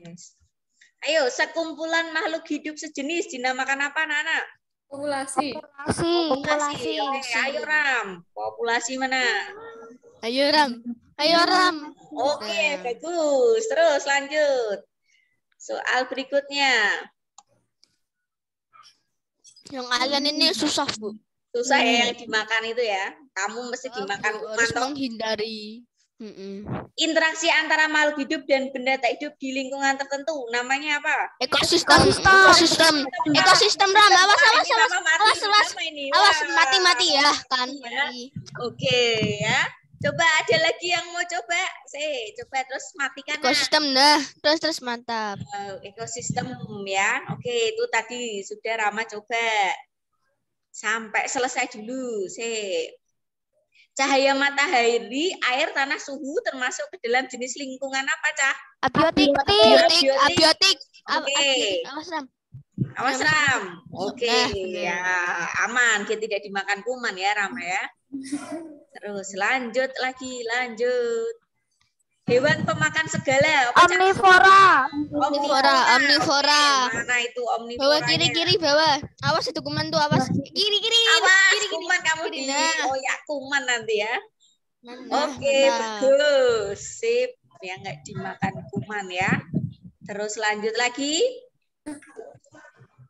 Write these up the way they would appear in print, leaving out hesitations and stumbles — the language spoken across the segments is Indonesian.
Yes. Ayo, sekumpulan makhluk hidup sejenis dinamakan apa, anak-anak? Populasi. Populasi. Oke, ayo Ram. Populasi mana? Ayo Ram. Oke, bagus. Terus lanjut. Soal berikutnya. Yang kalian ini susah, Bu. Susah ya yang dimakan itu ya. Kamu mesti dimakan kuman harus toh. menghindari. Interaksi antara makhluk hidup dan benda tak hidup di lingkungan tertentu namanya apa? Ekosistem Ram. Awas mati ya kan. Oke ya. Coba ada lagi yang mau coba? Coba terus matikan. Ekosistem dah. Terus mantap. Ekosistem ya. Oke, itu tadi sudah Rama coba. Sampai selesai dulu. Cahaya matahari, air, tanah, suhu termasuk ke dalam jenis lingkungan apa, Cah? Abiotik. Oke. Awas Ram. Oke, ya aman. Kita tidak dimakan kuman ya, Rama ya. Terus lanjut. Hewan pemakan segala. Omnivora. Mana itu omnivora? Bawah kiri bawah. Awas itu kuman tuh, awas. Kiri. Awas kuman kamu di. Oh ya kuman nanti ya. Oke, bagus. Sip. Ya nggak dimakan kuman ya. Terus lanjut lagi.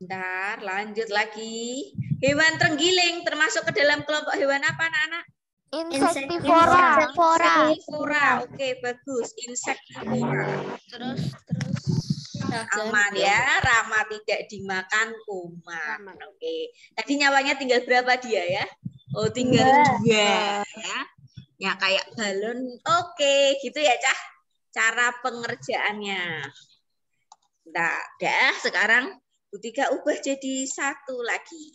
Bentar, lanjut lagi. Hewan terenggiling termasuk ke dalam kelompok hewan apa, anak-anak? Insektivora. Oke, bagus. Insektivora. Terus. Aman ya, Rama tidak dimakan kuman. Oke. Tadi nyawanya tinggal berapa dia ya? Oh, tinggal 2 ya. Ya kayak balon. Oke, gitu ya, Cah. Cara pengerjaannya. Nah, dah sekarang Butika ubah jadi 1 lagi.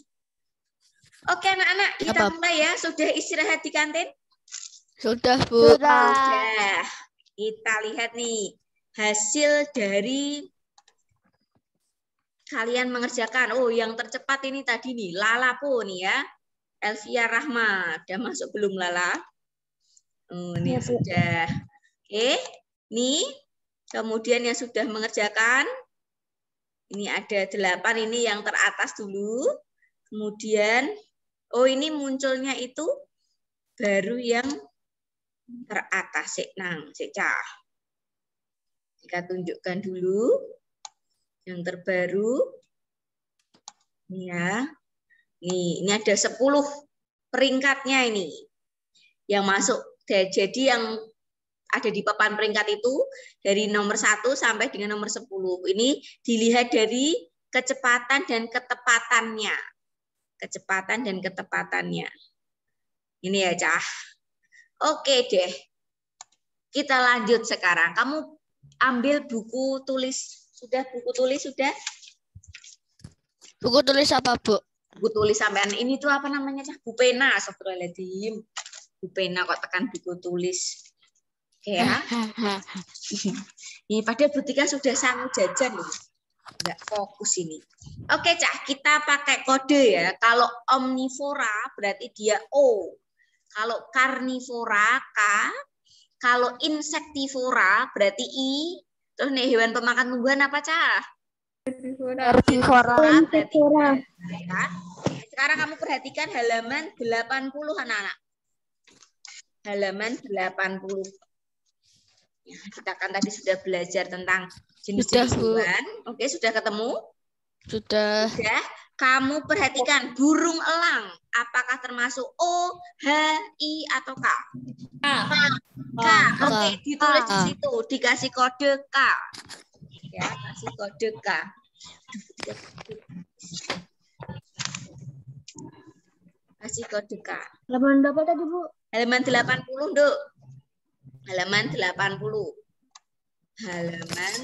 Oke, anak-anak, kita mulai ya. Sudah istirahat di kantin? Sudah, Bu. Sudah. Kita lihat nih hasil dari kalian mengerjakan. Oh, yang tercepat ini tadi nih, Lala Po nih ya. Elvia Rahma. Udah masuk belum, Lala? Oh, ini sudah. Oke. Nih, kemudian yang sudah mengerjakan. Ini ada 8, ini yang teratas dulu. Kemudian, oh ini munculnya itu baru yang teratas. Cah. Kita tunjukkan dulu. Yang terbaru. Ini ya. Ini ada 10 peringkatnya ini. Yang masuk. Jadi yang ada di papan peringkat itu dari nomor 1 sampai dengan nomor 10. Ini dilihat dari kecepatan dan ketepatannya. Kecepatan dan ketepatannya. Ini ya, Cah. Oke deh. Kita lanjut sekarang. Kamu ambil buku tulis. Sudah buku tulis sudah? Buku tulis apa, Bu? Buku tulis sampean ini tuh apa namanya, Cah? Bupena, Astagfirullahaladzim. Bupena kok tekan buku tulis. Oke ya. Ini padahal Butika sudah sanggup jajan loh. Enggak fokus ini. Oke, Cah, kita pakai kode ya. Kalau omnivora berarti dia O. Kalau karnivora K. Kalau insektivora berarti I. Terus nih hewan pemakan tumbuhan apa, Cah? Herbivora. Ya. Sekarang kamu perhatikan halaman 80 anak-anak. Halaman 80. Ya, kita kan tadi sudah belajar tentang jenis-jenis hewan. Oke, sudah ketemu? Sudah. Kamu perhatikan burung elang. Apakah termasuk O, H, I, atau K? K. Oke, ditulis di situ. Dikasih kode K. Ya, kasih kode K. Kasih kode K. Halaman berapa tadi, Bu? Halaman 80, Duk. Halaman 80. Halaman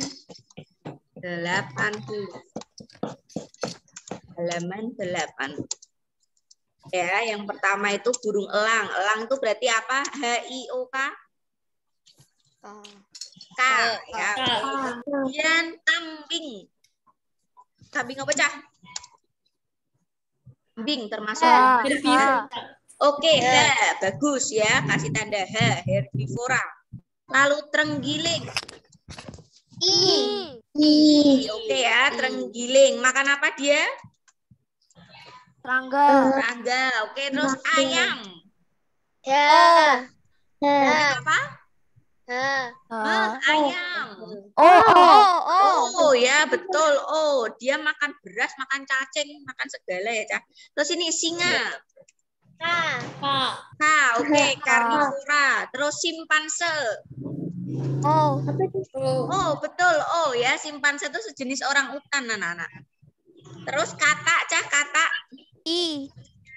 80. Halaman 80. Ya, yang pertama itu burung elang. Elang itu berarti apa? H-I-O-K? K. Ya. Kemudian kambing. Kambing apa, Cah? Kambing termasuk herbivora. Oke, H. Bagus ya. Kasih tanda H. Herbivora. Lalu terenggiling. Oke ya, terenggiling. Makan apa dia? Serangga. Oke, terus ayam. Ayam apa? Ayam. Oh ya, betul. Oh, dia makan beras, makan cacing, makan segala ya, Cak. Terus ini singa. Oke, karnivora. Terus simpanse. Oh, betul. Oh ya, simpanse itu sejenis orang utan, anak-anak. Terus katak, Cak, katak.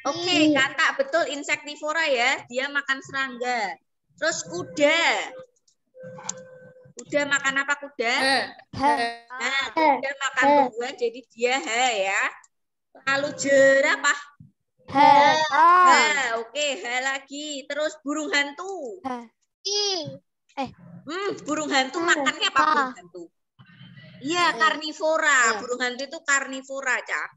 Oke, katak betul, insektivora ya. Dia makan serangga. Terus kuda. Kuda makan apa kuda? Nah, kuda makan tumbuhan, jadi dia ya. Lalu jerapah. Oke, lagi. Terus burung hantu. Burung hantu makannya apa burung hantu? Iya, karnivora. Burung hantu itu karnivora, Cak.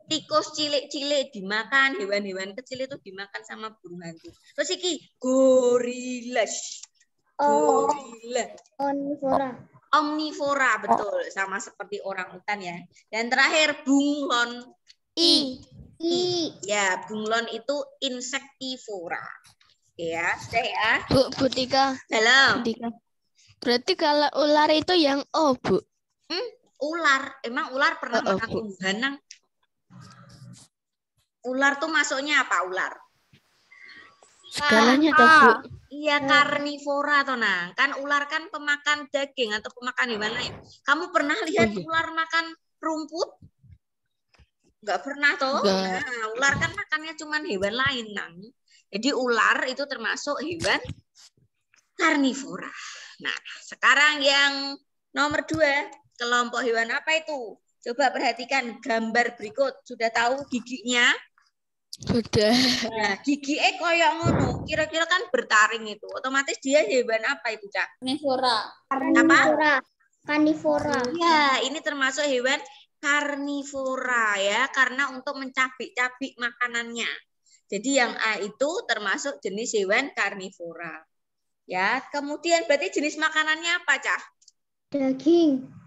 Tikus cilik-cilik dimakan, hewan-hewan kecil itu dimakan sama burung hantu. Terus iki gorila. Omnivora, betul, sama seperti orang utan ya. Dan terakhir bunglon. Ya, bunglon itu insektivora. Ya, sudah ya. Bu Tika. Dalam. Berarti kalau ular itu yang O, Bu. Ular, emang ular pernah makan tumbuhan, Nang? Ular tuh masuknya apa ular? Segalanya tuh, Bu. Iya, karnivora toh, Nang. Kan ular kan pemakan daging atau pemakan hewan lain. Kamu pernah lihat ular makan rumput? Enggak pernah toh? Nah, ular kan makannya cuma hewan lain, Nang. Jadi ular itu termasuk hewan karnivora. Nah, sekarang yang nomor 2, kelompok hewan apa itu? Coba perhatikan gambar berikut. Sudah tahu giginya? Sudah. Nah, gigi koyok ngono. Kira-kira kan bertaring itu. Otomatis dia hewan apa itu, Cak? Karnivora. Ya, ini termasuk hewan karnivora ya, karena untuk mencabik-cabik makanannya. Jadi yang A itu termasuk jenis hewan karnivora. Ya, kemudian berarti jenis makanannya apa, Cak? Daging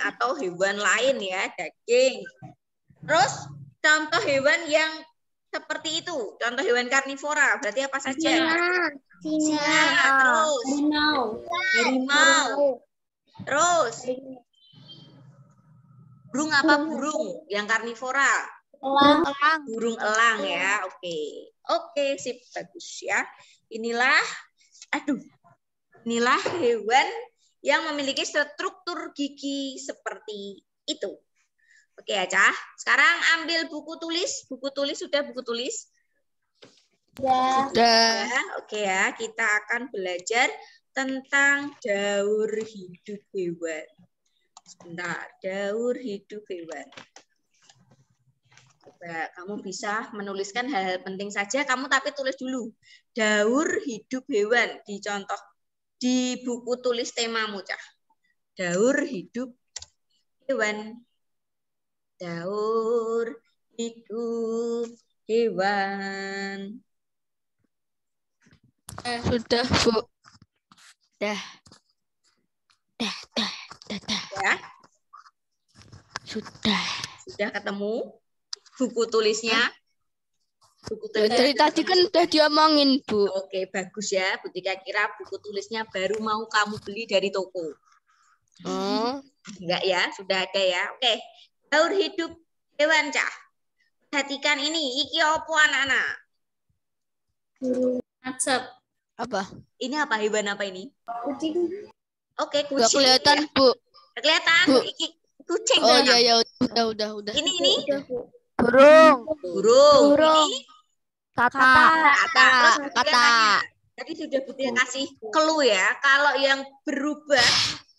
Atau hewan lain ya, daging. Terus contoh hewan yang seperti itu, contoh hewan karnivora, berarti apa saja? Singa, terus harimau, terus burung apa burung yang karnivora? Burung elang ya, oke, sip, bagus ya. Inilah hewan yang memiliki struktur gigi seperti itu. Oke ya, Cah. Sekarang ambil buku tulis. Buku tulis sudah buku tulis? Sudah. Oke ya, kita akan belajar tentang daur hidup hewan. Sebentar, daur hidup hewan. Coba kamu bisa menuliskan hal-hal penting saja, kamu tapi tulis dulu. Daur hidup hewan dicontoh di buku tulis temamu, Cah. Daur hidup hewan. Daur hidup hewan. Sudah, Bu. Dah. Ya. Sudah Ketemu buku tulisnya? Dari tadi kan udah diomongin, Bu. Oke, bagus ya. Bu Tika kira buku tulisnya baru mau kamu beli dari toko. Enggak ya, sudah ada ya. Oke. Daur hidup hewan, Cah. Perhatikan ini, iki opo anak-anak? Acap. Apa? Ini apa, hewan apa ini? Kucing. Oke, kucing. Nggak kelihatan, ya. Bu. Kelihatan, Bu. Iki kucing. Oh iya, udah. Ini. Burung. Ini Kata. Tadi sudah Butia kasih clue ya. Kalau yang berubah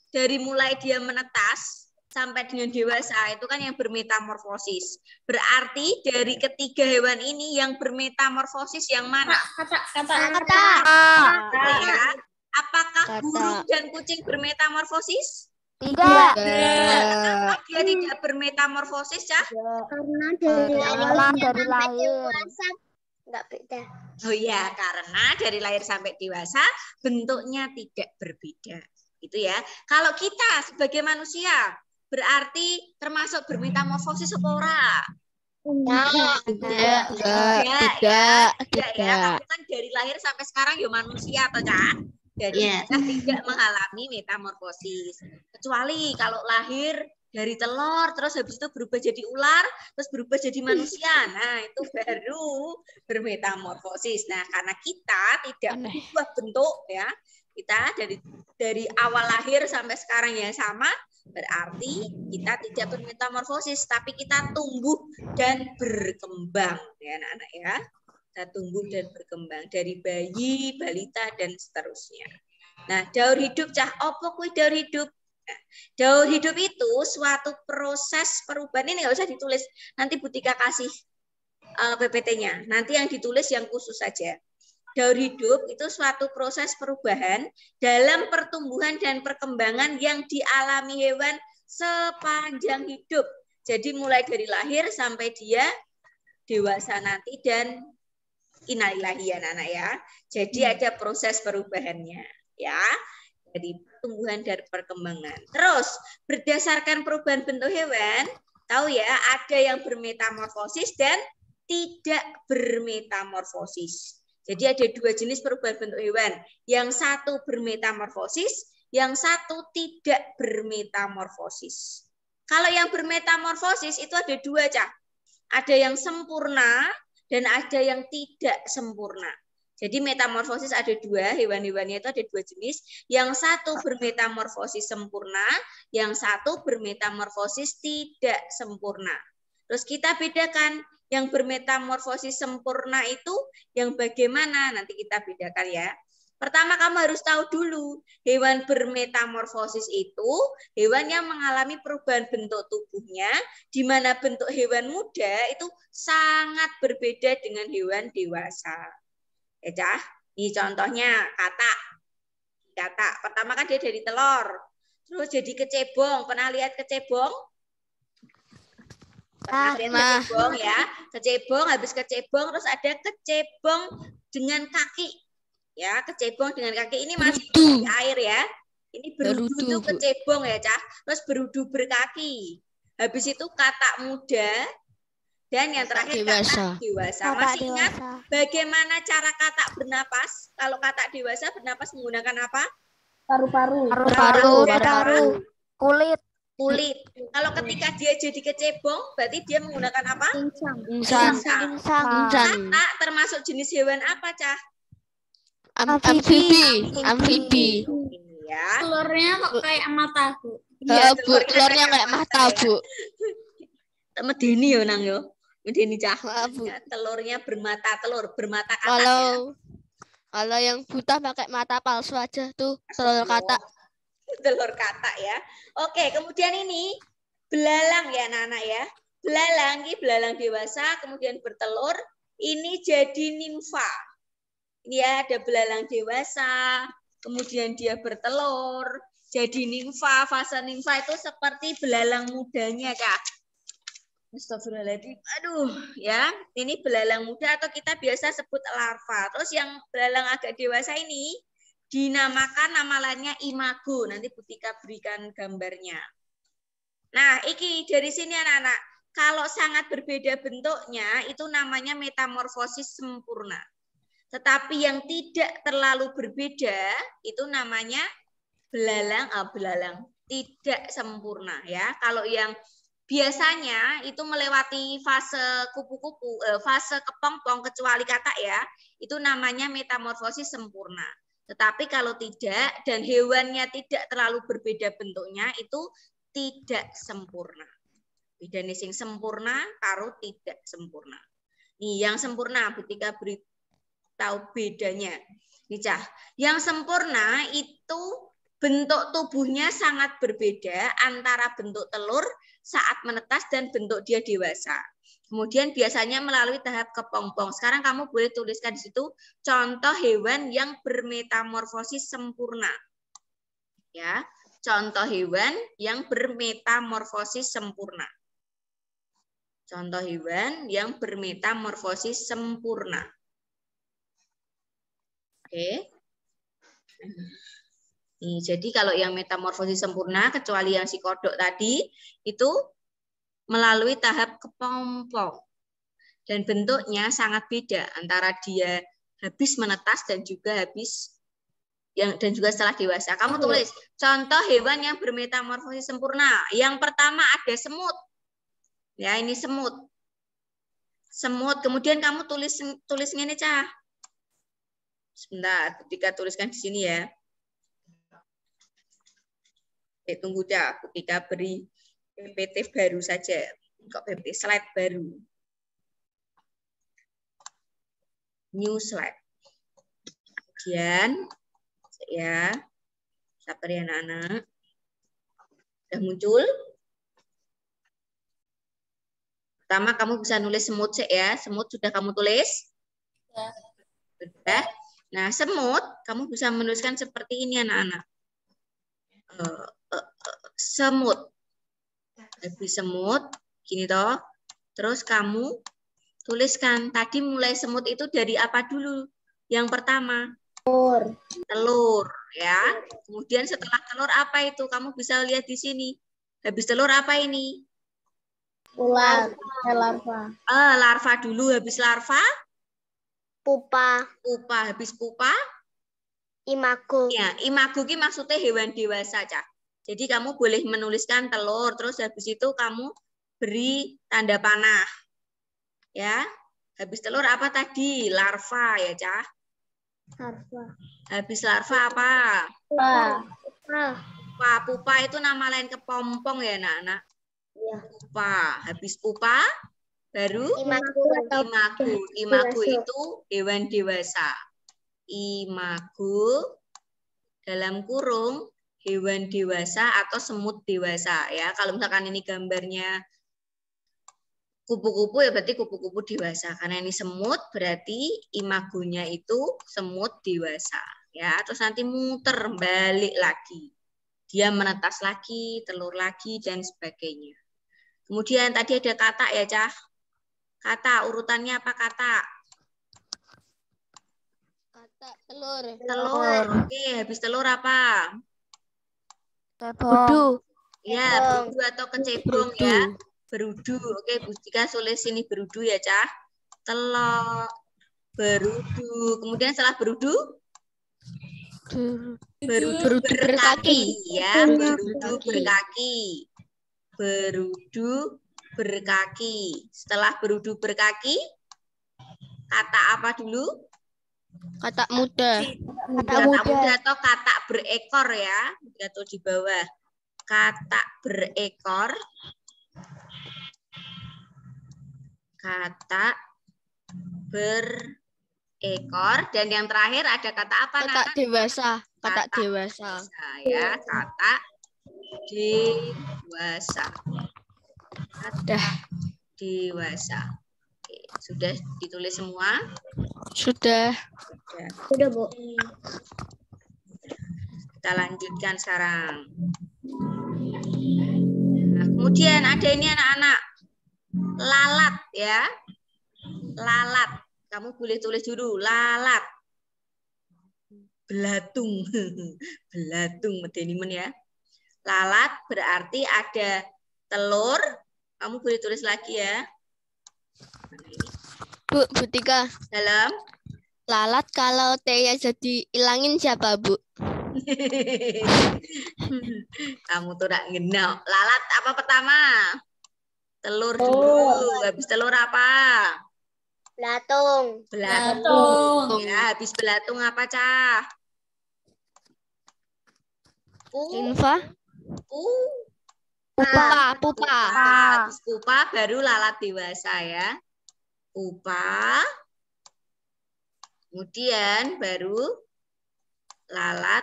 dari mulai dia menetas sampai dengan dewasa itu kan yang bermetamorfosis. Berarti dari ketiga hewan ini yang bermetamorfosis yang mana? Kata. Ya. Apakah burung dan kucing bermetamorfosis? Tidak. Kenapa dia tidak bermetamorfosis, Cah? Karena dari lahir. Enggak beda. Oh iya, karena dari lahir sampai dewasa bentuknya tidak berbeda. Gitu ya. Kalau kita sebagai manusia berarti termasuk bermetamorfosis apa ora? Tidak. Ya. Kamu kan dari lahir sampai sekarang ya manusia atau Cak? Jadi kita tidak mengalami metamorfosis. Kecuali kalau lahir dari telur, terus habis itu berubah jadi ular, terus berubah jadi manusia. Nah, itu baru bermetamorfosis. Nah, karena kita tidak berubah bentuk ya, kita dari awal lahir sampai sekarang yang sama, berarti kita tidak bermetamorfosis, tapi kita tumbuh dan berkembang ya anak-anak ya. Kita tumbuh dan berkembang dari bayi, balita dan seterusnya. Nah, daur hidup cah opo kuwi daur hidup? Nah, daur hidup itu suatu proses perubahan. Ini nggak usah ditulis. Nanti Butika kasih PPT-nya. Nanti yang ditulis yang khusus saja. Daur hidup itu suatu proses perubahan dalam pertumbuhan dan perkembangan yang dialami hewan sepanjang hidup. Jadi mulai dari lahir sampai dia dewasa nanti dan innalillahi ya anak ya. Jadi ada proses perubahannya ya. Jadi pertumbuhan dan perkembangan. Terus berdasarkan perubahan bentuk hewan, tahu ya ada yang bermetamorfosis dan tidak bermetamorfosis. Jadi ada dua jenis perubahan bentuk hewan. Yang satu bermetamorfosis, yang satu tidak bermetamorfosis. Kalau yang bermetamorfosis itu ada dua, Cak. Ada yang sempurna dan ada yang tidak sempurna. Jadi metamorfosis ada dua, hewan-hewannya itu ada dua jenis. Yang satu bermetamorfosis sempurna, yang satu bermetamorfosis tidak sempurna. Terus kita bedakan yang bermetamorfosis sempurna itu yang bagaimana? Nanti kita bedakan ya. Pertama kamu harus tahu dulu, hewan bermetamorfosis itu hewan yang mengalami perubahan bentuk tubuhnya, di mana bentuk hewan muda itu sangat berbeda dengan hewan dewasa. Ya, Cah? Ini contohnya katak. Katak, pertama kan dia dari telur, terus jadi kecebong. Pernah lihat kecebong? Kecebong ya, kecebong habis kecebong terus ada kecebong dengan kaki ya, kecebong dengan kaki ini masih di air ya, ini berudu kecebong ya Cah, terus berudu berkaki, habis itu katak muda dan yang terakhir katak dewasa. Masih ingat bagaimana cara katak bernapas? Kalau katak dewasa bernapas menggunakan apa? Paru-paru. Kulit. Kalau ketika dia jadi kecebong, berarti dia menggunakan apa? Insang. Katak termasuk jenis hewan apa, Cah? Amfibi. Ya. Telurnya kok kayak mata, Bu? Ya, Bu, telurnya kayak mata, Bu. Medeni yo nang yo. Medeni Cah. Ya, telurnya bermata katak. Kalau yang buta pakai mata palsu aja tuh, telur katak. Telur katak ya. Oke, kemudian ini belalang ya anak-anak ya. Belalang ini belalang dewasa kemudian bertelur, ini jadi nimfa. Ini ya ada belalang dewasa, kemudian dia bertelur, jadi nimfa. Fase nimfa itu seperti belalang mudanya, Kak. Astagfirullahaladzim. Aduh, ya. Ini belalang muda atau kita biasa sebut larva. Terus yang belalang agak dewasa ini dinamakan nama lainnya imago. Nanti Butika berikan gambarnya. Nah, iki dari sini anak-anak. Kalau sangat berbeda bentuknya, itu namanya metamorfosis sempurna. Tetapi yang tidak terlalu berbeda, itu namanya belalang tidak sempurna ya. Kalau yang biasanya itu melewati fase kupu-kupu, fase kepompong kecuali katak ya, itu namanya metamorfosis sempurna. Tetapi kalau tidak dan hewannya tidak terlalu berbeda bentuknya, itu tidak sempurna. Bedanya sing sempurna karo tidak sempurna. Nih yang sempurna Butika beritahu bedanya. Nih Cah, yang sempurna itu bentuk tubuhnya sangat berbeda antara bentuk telur saat menetas dan bentuk dia dewasa. Kemudian biasanya melalui tahap kepompong. Sekarang kamu boleh tuliskan di situ contoh hewan yang bermetamorfosis sempurna. Ya, contoh hewan yang bermetamorfosis sempurna. Contoh hewan yang bermetamorfosis sempurna. Oke. Nih, jadi kalau yang metamorfosis sempurna, kecuali yang si kodok tadi, itu melalui tahap kepompong. Dan bentuknya sangat beda antara dia habis menetas dan juga setelah dewasa. Kamu tulis contoh hewan yang bermetamorfosis sempurna. Yang pertama ada semut. Ya, ini semut. Semut. Kemudian kamu tulis ini, Cah. Sebentar, ketika tuliskan di sini ya. Tunggu dah, ketika beri PPT baru saja. Kok PPT slide baru. New slide. Kemudian ya, sabar ya anak-anak. Sudah muncul. Pertama kamu bisa nulis semut ya. Semut sudah kamu tulis? Sudah. Nah, semut kamu bisa menuliskan seperti ini anak-anak. Semut. Habis semut, gini toh. Terus kamu tuliskan, tadi mulai semut itu dari apa dulu? Yang pertama. Telur, ya. Kemudian setelah telur apa itu? Kamu bisa lihat di sini. Habis telur apa ini? Ular. Larva. Larva dulu. Habis larva? Pupa. Pupa. Habis pupa? Imago. Ya, imago ini maksudnya hewan dewasa, Cak. Jadi kamu boleh menuliskan telur, terus habis itu kamu beri tanda panah. Ya. Habis telur apa tadi? Larva ya, Cak. Larva. Habis larva apa? Pupa itu nama lain kepompong ya, anak-anak. Iya. Pupa. Habis pupa baru Imago. Imago itu hewan dewasa. Imago dalam kurung hewan dewasa atau semut dewasa ya. Kalau misalkan ini gambarnya kupu-kupu ya berarti kupu-kupu dewasa. Karena ini semut berarti imagonya itu semut dewasa ya. Terus nanti muter balik lagi. Dia menetas lagi, telur lagi dan sebagainya. Kemudian tadi ada kata ya, Cah. Kata urutannya apa kata? Kata telur. Telur. Oke, habis telur apa? Berudu. Ya, berudu atau kecebong ya. Berudu. Oke, Bu Tika tulis sini berudu ya, Cah. Telur. Berudu. Kemudian setelah berudu? Berudu berkaki. Ya, berudu berkaki. Berudu berkaki. Setelah berudu berkaki, kata apa dulu? Kata muda. Kata muda atau kata berekor ya. Atau di bawah. Kata berekor. Kata berekor. Dan yang terakhir ada kata apa? Kata dewasa. Kata dewasa. Ya, kata dewasa. Kata dewasa. Oke, sudah ditulis semua? Sudah. Sudah, Bu. Kita lanjutkan sekarang. Nah, kemudian ada ini anak-anak. Lalat ya. Lalat. Kamu boleh tulis dulu. Lalat. Belatung. Belatung medenimen ya. Lalat berarti ada telur. Kamu boleh tulis lagi ya. Bu Tika. Dalam. Lalat kalau T-nya jadi ilangin siapa, Bu? Kamu tuh gak ngenal. Lalat apa pertama? Telur dulu. Habis telur apa? Belatung. Belatung. Ya, habis belatung apa, Cah? Infa. Pupa. Habis pupa baru lalat dewasa ya. Pupa. Kemudian baru lalat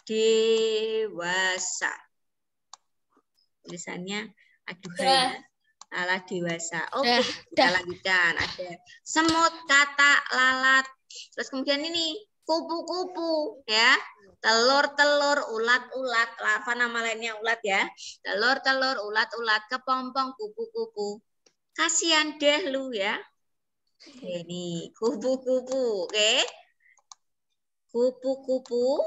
dewasa. Tulisannya aduhai. Lalat dewasa. Oke, kita lanjutkan. Ada semut, kata, lalat. Terus kemudian ini kupu-kupu ya. Telur-telur, ulat-ulat, larva nama lainnya ulat ya. Telur-telur, ulat-ulat, kepompong, kupu-kupu. Kasihan deh lu ya. Ini kupu-kupu, oke. Kupu-kupu.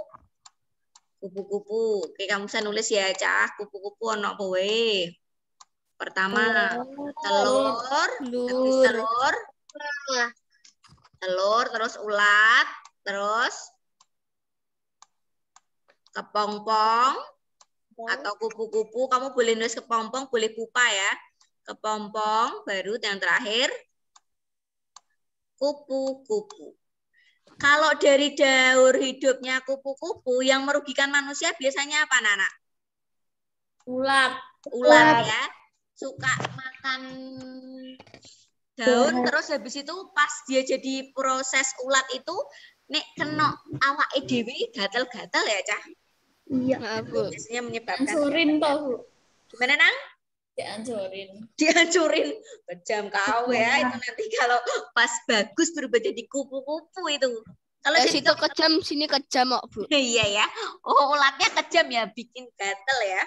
Kupu-kupu. Oke, kamu bisa nulis ya, Cah. Kupu-kupu ono apa wae? Pertama, telur, habis Lur. telur, terus ulat, terus kepompong atau kupu-kupu. Kamu boleh nulis kepompong, boleh pupa ya. Kepompong, baru yang terakhir kupu-kupu. Kalau dari daur hidupnya kupu-kupu, yang merugikan manusia biasanya apa, Nana? Ulat. Ulat ya. Suka makan daun, terus habis itu pas dia jadi proses ulat itu, nek kena awake dhewe gatel-gatel ya, Cah. Iya. Nah, Itu Bu. biasanya menyebabkan. Hancurin toh, Bu. Gimana, Nang? Dihancurin. Dihancurin. Kejam kau ya, itu nanti kalau pas bagus berubah jadi kupu-kupu itu. Kalau jadi Situ kejam, sini kejam kok, Bu. iya ya. Oh, ulatnya kejam ya, bikin gatel ya.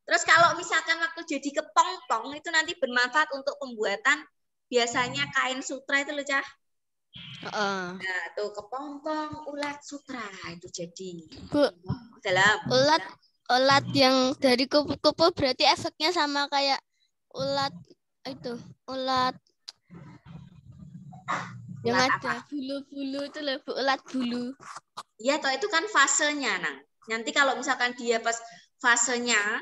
Terus kalau misalkan waktu jadi kepompong itu nanti bermanfaat untuk pembuatan biasanya kain sutra itu loh, Cah. Heeh. Nah, tuh kepompong ulat sutra itu jadi. Bu, Dalam ulat yang dari kupu-kupu berarti efeknya sama kayak ulat itu, ulat yang ulat ada apa? bulu-bulu itu loh, Bu, ulat bulu. Iya, toh itu kan fasenya, Nang. Nanti kalau misalkan dia pas fasenya,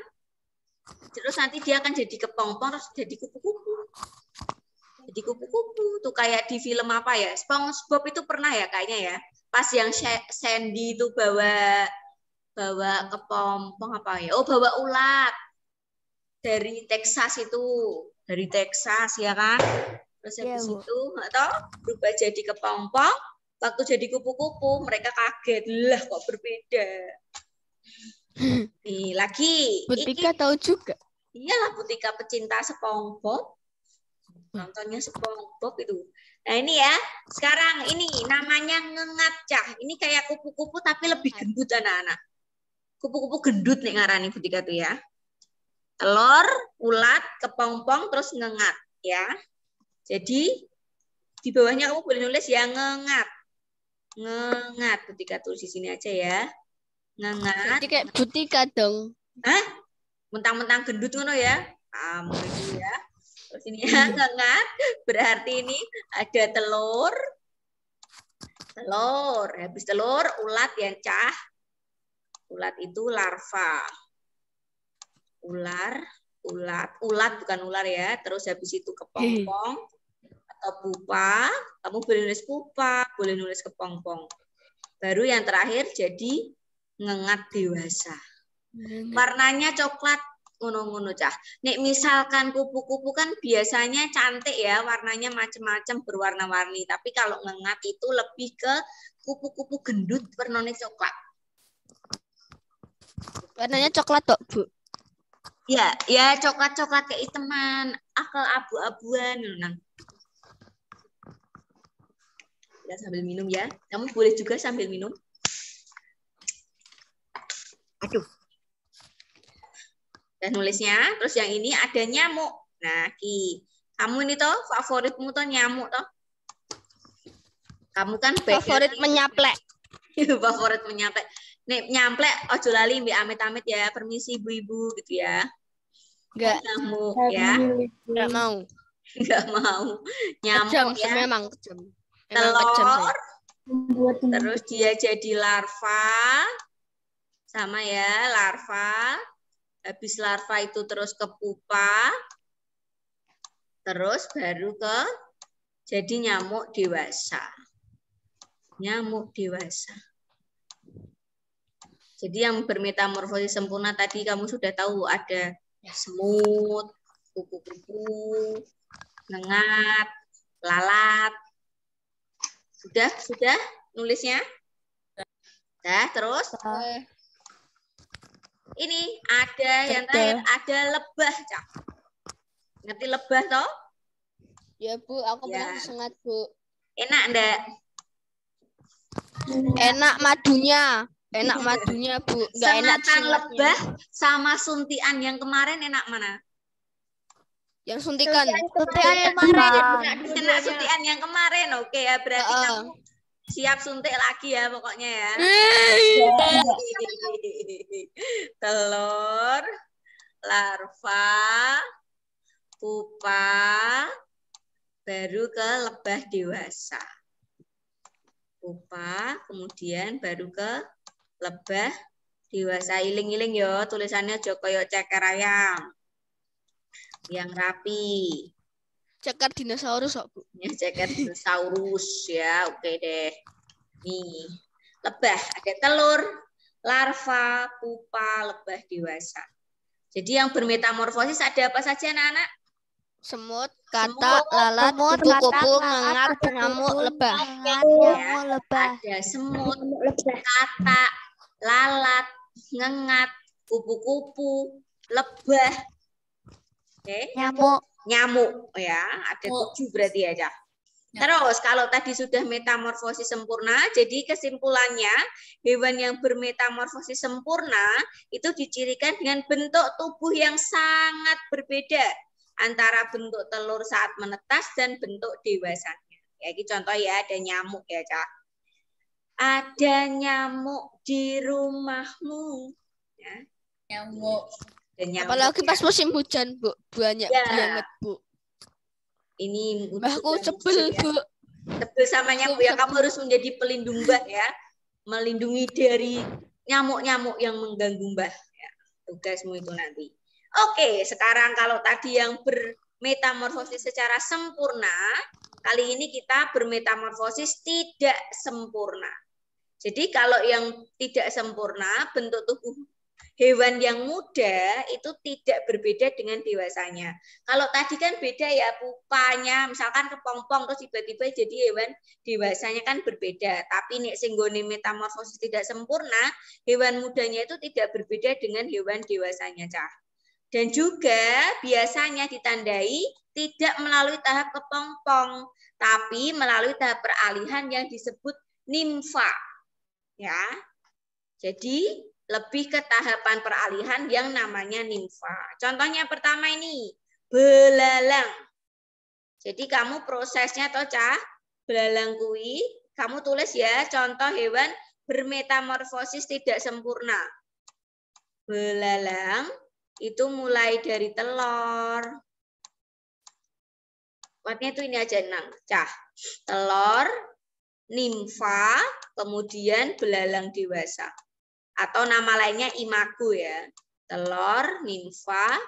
terus nanti dia akan jadi kepompong terus jadi kupu-kupu. Jadi kupu-kupu tuh kayak di film apa ya? SpongeBob itu pernah ya kayaknya ya. Pas yang Sandy itu bawa kepompong apa ya? Oh, bawa ulat dari Texas itu, dari Texas ya kan? Terus habis itu atau berubah jadi kepompong, waktu jadi kupu-kupu mereka kaget, lah kok berbeda. Nih lagi. Butika tahu juga. Iyalah Butika pecinta SpongeBob. Nontonnya SpongeBob itu. Nah ini ya, sekarang ini namanya ngengat, Cah. Ini kayak kupu-kupu tapi lebih gendut anak-anak. Kupu-kupu gendut nih ngarani Butika tuh ya. Telur, ulat, kepompong, terus ngengat ya. Jadi di bawahnya kamu boleh nulis ya ngengat. Ngengat, Butika tulis di sini aja ya. Ngengat. Jadi kayak Butika dong. Hah? Mentang-mentang gendut ngono ya. Kamu itu ya. Terus ini ya ngengat, berarti ini ada telur. Telur, habis telur ulat yang Cah. Ulat itu larva. Ulat bukan ular ya. Terus habis itu kepompong atau pupa. Kamu boleh nulis pupa, boleh nulis kepompong. Baru yang terakhir jadi ngengat dewasa. Warnanya coklat ngono-ngono, Cah. Nek misalkan kupu-kupu kan biasanya cantik ya, warnanya macam-macam berwarna-warni. Tapi kalau ngengat itu lebih ke kupu-kupu gendut warnanya coklat. Warnanya coklat toh, Bu. Ya coklat-coklat kayak teman, akal abu-abuan, Nang. Ya sambil minum ya. Kamu boleh juga sambil minum. Aduh. Dan nulisnya, terus yang ini ada nyamuk. Nah, kamu ini toh favoritmu toh nyamuk toh. Kamu kan favorit menyaplek. Favorit menyaplek. Nih nyamplek ojo lali mbak amit-amit ya. Permisi ibu-ibu gitu ya. Enggak. Nyamuk ya. Enggak mau. Enggak mau. Nyamuk kejam, ya. Memang kejam. Telur. Terus dia jadi larva. Sama ya, larva. Habis larva itu terus ke pupa, terus baru ke jadi nyamuk dewasa. Nyamuk dewasa. Jadi yang bermetamorfosis sempurna tadi kamu sudah tahu ada semut, kupu-kupu, ngengat, lalat. Sudah nulisnya? Nah, terus? Ini ada yang terakhir, ada lebah, Cak. Ngerti lebah toh? Ya, Bu, aku pernah sengat, Bu. Enak enggak? Enak madunya. Enak madunya, Bu. Enggak enak sengatan lebah sama suntian yang kemarin enak mana? Yang suntikan. Suntian yang kemarin. Enak suntian yang kemarin. Oke ya, berarti kamu Siap suntik lagi ya pokoknya ya. Telur, larva, pupa, baru ke lebah dewasa. Pupa, kemudian baru ke lebah dewasa. Iling-iling yo, tulisannya Joko yo ceker ayam. Yang rapi. Ceker dinosaurus kok, Bu. Ya, ceker dinosaurus ya, oke deh. Nih, lebah ada telur, larva, pupa, lebah dewasa. Jadi yang bermetamorfosis ada apa saja anak-anak? Semut, katak, lalat, semut, kupu-kupu, katak, ngengat, lalat, nyamuk, lebah. Ya, lebah. ada semut, Lebah. katak, lalat, ngengat, kupu-kupu, lebah, Nyamuk. nyamuk ya, ada 7 berarti ya, Cak. Terus kalau tadi sudah metamorfosis sempurna, jadi kesimpulannya hewan yang bermetamorfosis sempurna itu dicirikan dengan bentuk tubuh yang sangat berbeda antara bentuk telur saat menetas dan bentuk dewasanya. Ya, ini contoh ya, ada nyamuk ya, Cak. Ada nyamuk di rumahmu. Ya. Nyamuk. Apalagi pas musim hujan, Bu. Banyak banget, Bu. Ini aku sebel, Bu. Sebel sama nyamuk ya, kamu harus menjadi pelindung Mbah ya. Melindungi dari nyamuk-nyamuk yang mengganggu Mbah ya. Tugasmu itu nanti. Oke, sekarang kalau tadi yang bermetamorfosis secara sempurna, kali ini kita bermetamorfosis tidak sempurna. Jadi kalau yang tidak sempurna, bentuk tubuh hewan yang muda itu tidak berbeda dengan dewasanya. Kalau tadi kan beda ya, pupanya misalkan kepompong terus tiba-tiba jadi hewan dewasanya kan berbeda. Tapi nek sing nggone metamorfosis tidak sempurna, hewan mudanya itu tidak berbeda dengan hewan dewasanya, Cah. Dan juga biasanya ditandai tidak melalui tahap kepompong, tapi melalui tahap peralihan yang disebut nimfa. Ya. Jadi lebih ke tahapan peralihan yang namanya nimfa. Contohnya pertama ini, belalang. Jadi kamu prosesnya toh, Cah, belalang kui, kamu tulis ya, contoh hewan bermetamorfosis tidak sempurna. Belalang itu mulai dari telur. Kuatnya itu ini aja, Nang, Cah. Telur, nimfa, kemudian belalang dewasa. Atau nama lainnya imago ya. Telur, nimfa,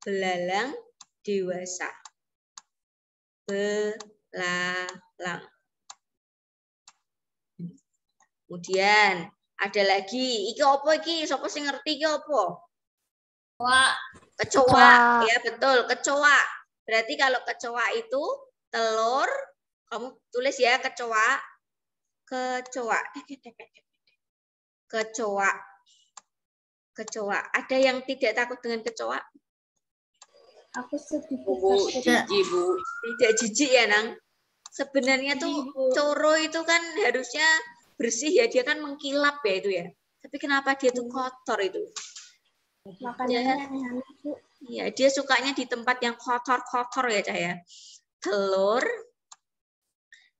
belalang dewasa. Belalang. Kemudian ada lagi, iki apa iki? Sapa sing ngerti iki apa? Kecoa. Ya betul, kecoa. Berarti kalau kecoa itu telur, kamu tulis ya kecoa. Kecoa. Kecoa. Kecoa. Ada yang tidak takut dengan kecoa? Aku sedikit jijik, Bu. Tidak jijik ya, Nang. Sebenarnya tuh coro itu kan harusnya bersih ya, dia kan mengkilap ya itu ya. Tapi kenapa dia tuh kotor itu? Makanannya iya, dia sukanya di tempat yang kotor-kotor ya, Cah ya. Telur,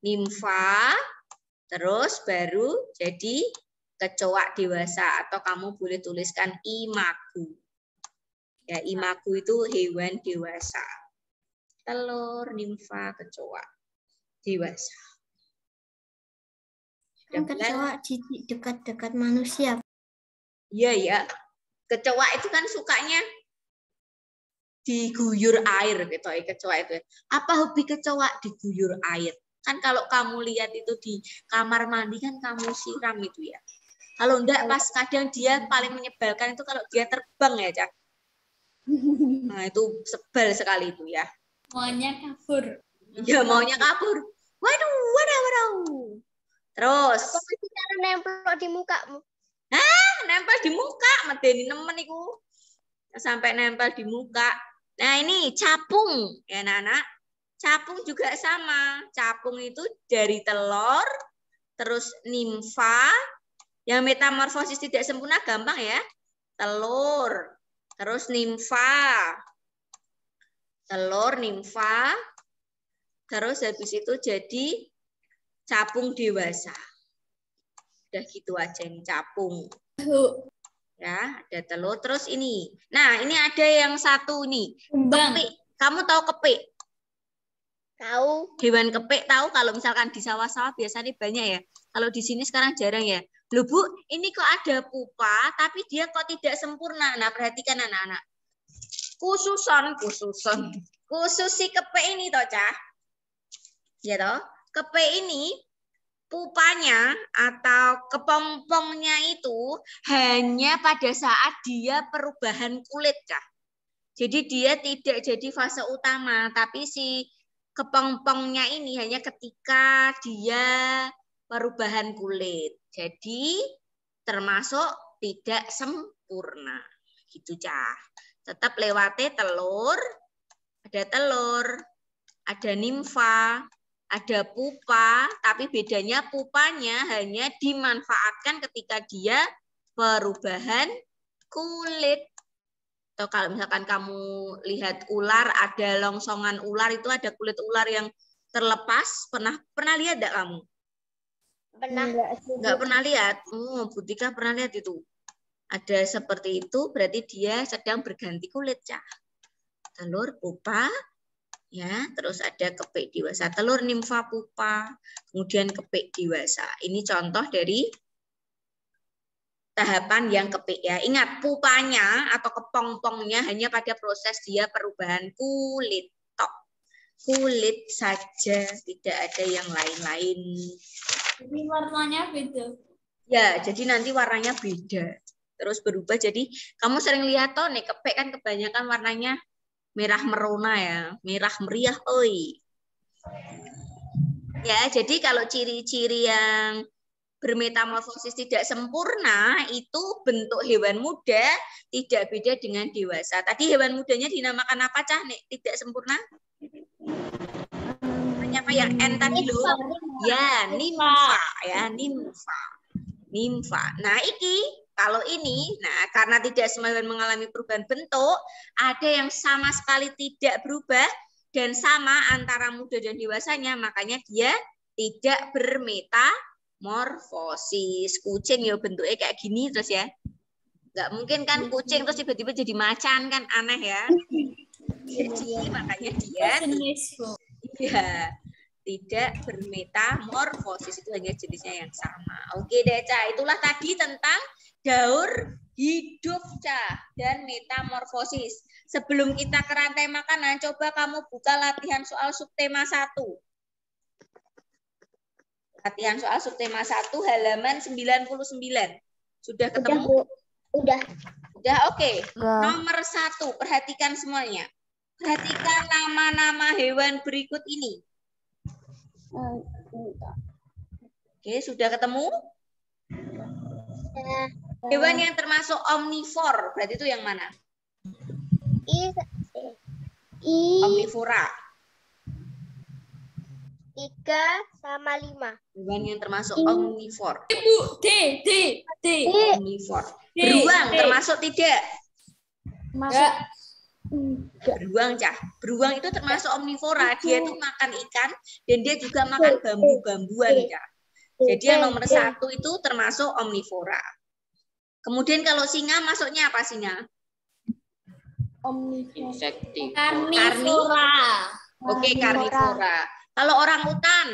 nimfa, terus baru jadi kecoa dewasa atau kamu boleh tuliskan imago. Ya, imago itu hewan dewasa. Telur, nimfa, kecoa dewasa. Kan kecoa dekat-dekat manusia. Iya ya. Kecoa itu kan sukanya diguyur air gitu ya, kecoa itu. Apa hobi kecoa? Diguyur air. Kan kalau kamu lihat itu di kamar mandi kan kamu siram itu ya. Kalau enggak pas kadang dia paling menyebalkan itu kalau dia terbang ya, Cak. Nah, itu sebel sekali itu ya. Maunya kabur. Ya, maunya kabur. Waduh, waduh. Terus. Apa sih cara nempel di mukamu? Nempel di muka, medeni nemen iku. Sampai nempel di muka. Nah, ini capung ya, anak-anak. Capung juga sama. Capung itu dari telur, terus nimfa. Yang metamorfosis tidak sempurna gampang ya. Telur, terus nimfa. Telur, nimfa. Terus habis itu jadi capung dewasa. Udah gitu aja ini capung. Ya, ada telur. Terus ini. Nah, ini ada yang satu nih. Kumbang. Kepik. Kamu tahu kepik? Tahu. Hewan kepik tahu kalau misalkan di sawah-sawah biasanya banyak ya. Kalau di sini sekarang jarang ya. Loh Bu, ini kok ada pupa tapi dia kok tidak sempurna. Nah, perhatikan anak-anak. Khusus si kepik ini toh, Cah. Ya toh? Kepik ini pupanya atau kepompongnya itu hanya pada saat dia perubahan kulit, Cah. Jadi dia tidak jadi fase utama, tapi si kepompongnya ini hanya ketika dia perubahan kulit. Jadi termasuk tidak sempurna. Gitu, Cah. Tetap lewati telur, ada nimfa, ada pupa, tapi bedanya pupanya hanya dimanfaatkan ketika dia perubahan kulit. Atau kalau misalkan kamu lihat ular, ada longsongan ular, itu ada kulit ular yang terlepas. Pernah lihat enggak kamu? Pernah. Enggak pernah lihat? Butika pernah lihat itu. Ada seperti itu, berarti dia sedang berganti kulit, Cah. Telur, pupa, ya, terus ada kepik dewasa. Telur, nimfa, pupa, kemudian kepik dewasa. Ini contoh dari tahapan yang kepik ya. Ingat, pupanya atau kepompongnya hanya pada proses dia perubahan kulit. Tok. Kulit saja, tidak ada yang lain-lain. Jadi warnanya beda. Ya, jadi nanti warnanya beda. Terus berubah, jadi kamu sering lihat toh nih, kepik kan kebanyakan warnanya merah merona ya, merah meriah, oi. Ya, jadi kalau ciri-ciri yang bermetamorfosis tidak sempurna itu bentuk hewan muda tidak beda dengan dewasa. Tadi hewan mudanya dinamakan apa, Cah? Nek tidak sempurna? Namanya apa yang N tadi loh? Ya, nimfa ya, nimfa. Nah, kalau ini, nah karena tidak semua hewan mengalami perubahan bentuk, ada yang sama sekali tidak berubah dan sama antara muda dan dewasanya, makanya dia tidak bermetamorfosis. Kucing ya bentuknya kayak gini terus ya. Nggak mungkin kan kucing terus tiba-tiba jadi macan, kan aneh ya. Jadi makanya dia tidak bermetamorfosis, itu hanya jenisnya yang sama. Oke deh, Cah. Itulah tadi tentang daur hidup, Cah, dan metamorfosis. Sebelum kita ke rantai makanan, coba kamu buka latihan soal subtema 1. Latihan soal subtema 1 halaman 99. Sudah ketemu? Udah. Udah, oke. Nomor 1, perhatikan semuanya. Perhatikan nama-nama hewan berikut ini. Oke, sudah ketemu? Hewan yang termasuk omnivor, berarti itu yang mana? Omnivora. 3 sama 5. Hewan yang termasuk omnivor. Ibu, D. Omnivor. Beruang termasuk tidak? Enggak. Beruang, Cah. Beruang itu termasuk omnivora. Dia itu makan ikan dan dia juga makan bambu-bambuan, Cah. Jadi yang nomor 1 itu termasuk omnivora. Kemudian kalau singa masuknya apa singa? Karnivora. Oke, karnivora. Kalau orang utan?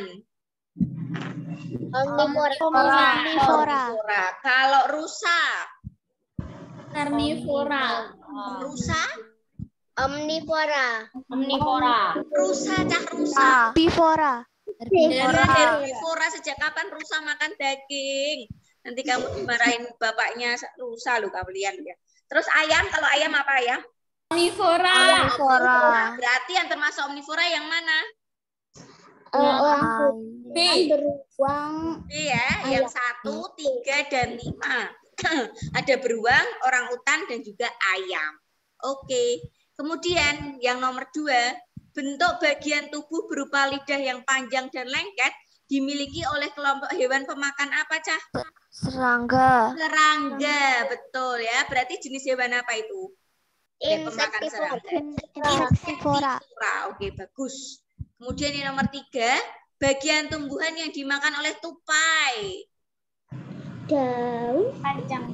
Omnivora. Kalau rusa? Karnivora. Rusa? Omnivora. Rusa, Cah, rusa. Herbivora. Herbivora. Sejak kapan rusa makan daging? Nanti kamu dimarahin bapaknya rusa loh kalian ya. Terus ayam, kalau ayam apa ayam? Omnivora. Berarti yang termasuk omnivora yang mana? B. Beruang. Iya, yang 1, 3, dan 5. Ada beruang, orang utan, dan juga ayam. Oke. Kemudian yang nomor 2, bentuk bagian tubuh berupa lidah yang panjang dan lengket dimiliki oleh kelompok hewan pemakan apa, Cah? Serangga. Serangga, betul ya. Berarti jenis hewan apa itu? Pemakan serangga. Insektivora. Oke, bagus. Kemudian yang nomor 3, bagian tumbuhan yang dimakan oleh tupai? Daun. Kacang.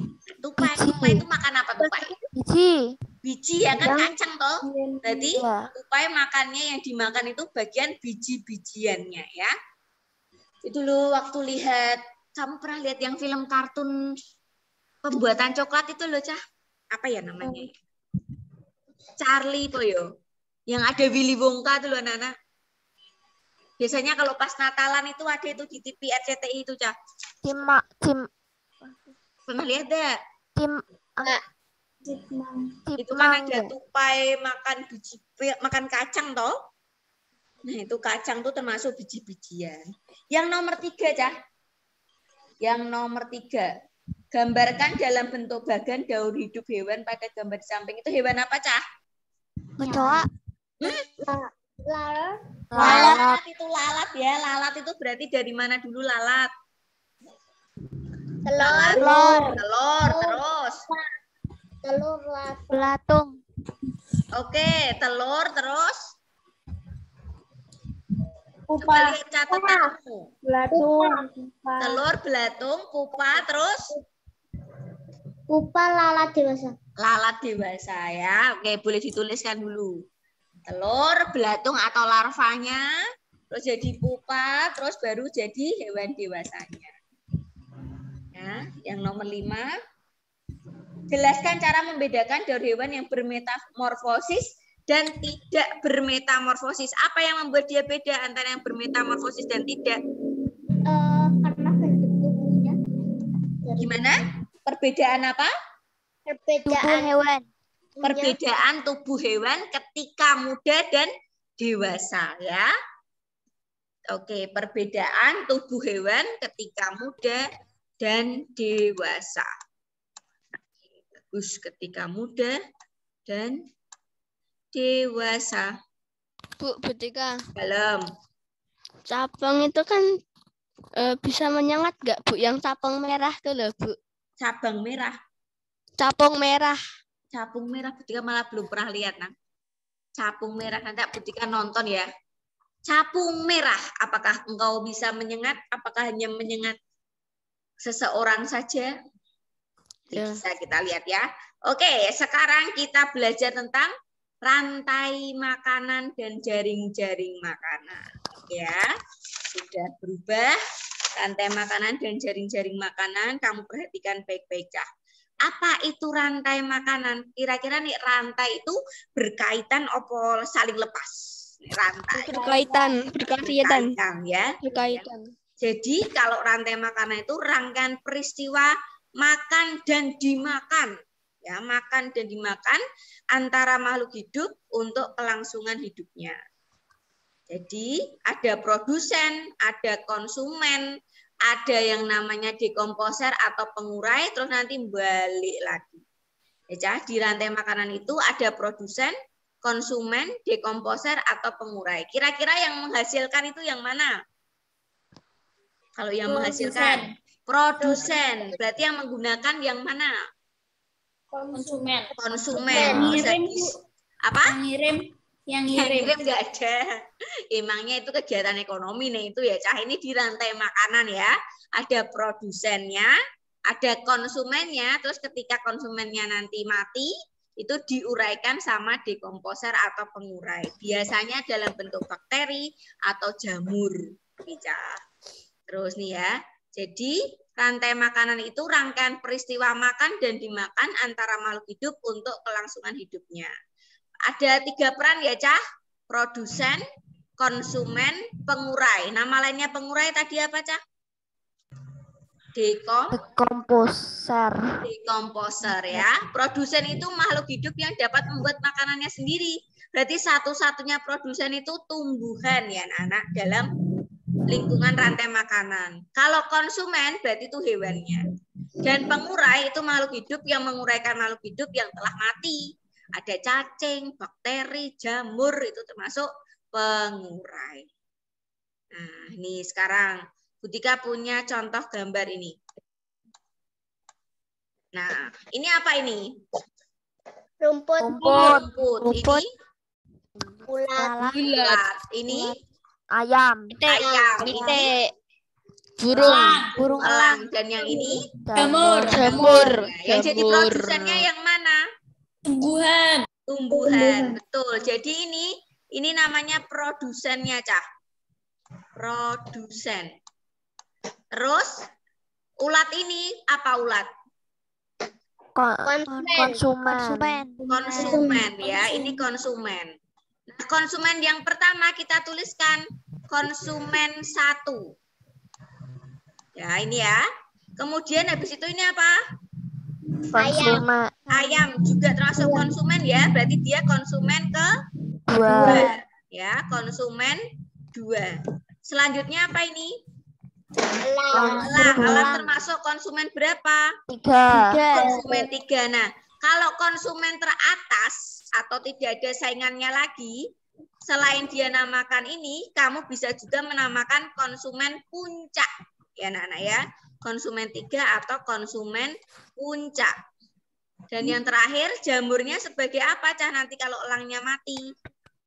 Tupai itu makan apa tupai? Biji. Biji ya kan, kacang toh. Berarti Iya. tupai makannya yang dimakan itu bagian biji-bijiannya ya. Itu loh waktu lihat, kamu pernah lihat yang film kartun pembuatan coklat itu loh, Cah? Apa ya namanya? Charlie Poyo. Yang ada Willy Wonka tuh loh, anak-anak. Biasanya kalau pas Natalan itu ada itu di TV RCTI itu, Cah. Pernah lihat enggak? Itu kan ada tupai makan biji, makan kacang toh. Nah, itu kacang tuh termasuk biji-bijian. Yang nomor 3, Cah. Yang nomor 3. Gambarkan dalam bentuk bagan daur hidup hewan pada gambar di samping. Itu hewan apa, Cah? Kecoa. Lalat itu lalat ya. Lalat itu berarti dari mana dulu lalat? Telur. Telur terus. Telur. Belatung. Oke, telur terus. Coba Pupa. lihat catatanmu. Belatung. Telur, belatung, pupa, terus Pupa lalat dewasa. lalat dewasa ya. Oke, boleh dituliskan dulu. Telur, belatung atau larvanya, terus jadi pupa, terus baru jadi hewan dewasanya. Ya, yang nomor 5. Jelaskan cara membedakan daur hewan yang bermetamorfosis dan tidak bermetamorfosis. Apa yang membuat dia beda antara yang bermetamorfosis dan tidak? Karena bentuk tubuhnya. Gimana? Perbedaan apa? Tubuh hewan. Perbedaan tubuh hewan ketika muda dan dewasa ya. Oke, perbedaan tubuh hewan ketika muda dan dewasa. Bagus, ketika muda dan dewasa. Bu Betika, Dalam. cabang itu kan bisa menyengat nggak, Bu? Yang cabang merah tuh loh, Bu. Cabang merah. Capung merah. Capung merah, Butika malah belum pernah lihat, Nang. Capung merah, nanti Butika nonton ya. Capung merah, apakah engkau bisa menyengat? Apakah hanya menyengat seseorang saja? Ya. Bisa kita lihat ya. Oke, sekarang kita belajar tentang rantai makanan dan jaring-jaring makanan. Ya, sudah berubah rantai makanan dan jaring-jaring makanan. Kamu perhatikan baik-baik, Cah. Apa itu rantai makanan? Kira-kira nih rantai itu berkaitan opo saling lepas? Rantai. Berkaitan. Ya. Berkaitan. Jadi kalau rantai makanan itu rangkaian peristiwa makan dan dimakan. Ya, makan dan dimakan antara makhluk hidup untuk kelangsungan hidupnya. Jadi ada produsen, ada konsumen, ada yang namanya dekomposer atau pengurai, terus nanti balik lagi. Ya, di rantai makanan itu ada produsen, konsumen, dekomposer atau pengurai. Kira-kira yang menghasilkan itu yang mana? Kalau yang menghasilkan produsen, berarti yang menggunakan yang mana? Konsumen. Konsumen. Apa? Yang Ngirim ngirim. nggak ada. Emangnya itu kegiatan ekonomi nih itu ya, Cah. Ini di rantai makanan ya. Ada produsennya, ada konsumennya, terus ketika konsumennya nanti mati, itu diuraikan sama dekomposer atau pengurai. Biasanya dalam bentuk bakteri atau jamur. Nih, Cah. Terus nih ya. Jadi rantai makanan itu rangkaian peristiwa makan dan dimakan antara makhluk hidup untuk kelangsungan hidupnya. Ada 3 peran ya, Cah. Produsen, konsumen, pengurai. Nama lainnya pengurai tadi apa, Cah? Dekomposer ya. Produsen itu makhluk hidup yang dapat membuat makanannya sendiri. Berarti satu-satunya produsen itu tumbuhan ya, anak-anak, dalam lingkungan rantai makanan. Kalau konsumen berarti itu hewannya. Dan pengurai itu makhluk hidup yang menguraikan makhluk hidup yang telah mati. Ada cacing, bakteri, jamur, itu termasuk pengurai. Nah, ini sekarang Butika punya contoh gambar ini. Nah, ini apa ini? Rumput. Rumput. Ini Ulat. ulat. Ini Ayam. Ayam. Pitik. Burung. Burung Elang. Dan yang ini Jamur. Jamur. Nah, yang jadi Jamur. produsennya yang mana? Tumbuhan. Tumbuhan. Betul. Jadi ini namanya produsennya, Cah. Produsen. Terus ulat ini apa ulat? Konsumen ya, ini konsumen. Nah, konsumen yang pertama kita tuliskan konsumen 1. Ya, ini ya. Kemudian habis itu ini apa? Ayam juga termasuk konsumen ya, berarti dia konsumen kedua. Ya, konsumen 2. Selanjutnya apa ini? Elang termasuk konsumen berapa? 3. Konsumen 3. Nah, kalau konsumen teratas atau tidak ada saingannya lagi, selain dia namakan ini, kamu bisa juga menamakan konsumen puncak. Ya, anak-anak ya. Konsumen 3 atau konsumen puncak. Dan yang terakhir, jamurnya sebagai apa, Cah, nanti kalau elangnya mati?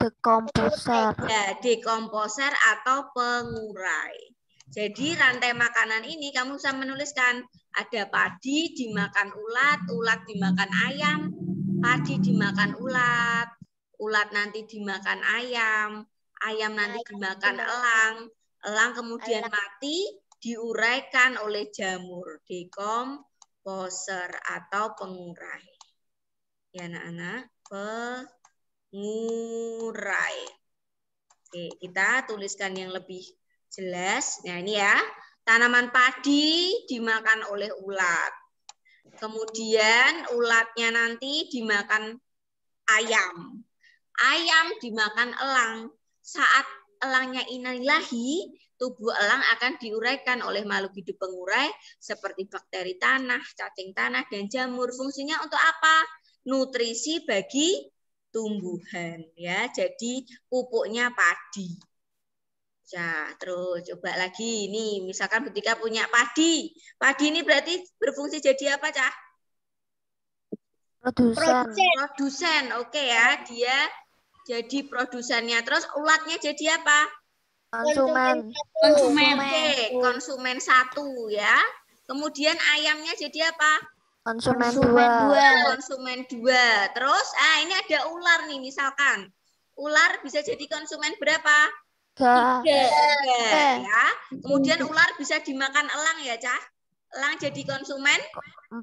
Dekomposer. Ya, dekomposer atau pengurai. Jadi rantai makanan ini kamu bisa menuliskan ada padi dimakan ulat, ulat dimakan ayam, padi dimakan ulat, ulat nanti dimakan ayam, ayam nanti dimakan elang, elang kemudian mati diuraikan oleh jamur, dekomposer atau pengurai. Ya anak-anak, pengurai. Oke, kita tuliskan yang lebih jelas. Nah ini ya, tanaman padi dimakan oleh ulat. Kemudian ulatnya nanti dimakan ayam. Ayam dimakan elang. Saat elangnya inalillahi, tubuh elang akan diuraikan oleh makhluk hidup pengurai seperti bakteri tanah, cacing tanah, dan jamur. Fungsinya untuk apa? Nutrisi bagi tumbuhan. Ya, jadi pupuknya padi. Ya, terus coba lagi. Nih, misalkan Butika punya padi. Padi ini berarti berfungsi jadi apa, Cah? Produsen. Oke ya, dia jadi produsennya. Terus ulatnya jadi apa? Konsumen. Oke, konsumen 1 ya. Kemudian ayamnya jadi apa? Konsumen 2. Konsumen 2. Terus, ini ada ular nih misalkan. Ular bisa jadi konsumen berapa? 3. Ya. Kemudian ular bisa dimakan elang ya, Cah? Elang jadi konsumen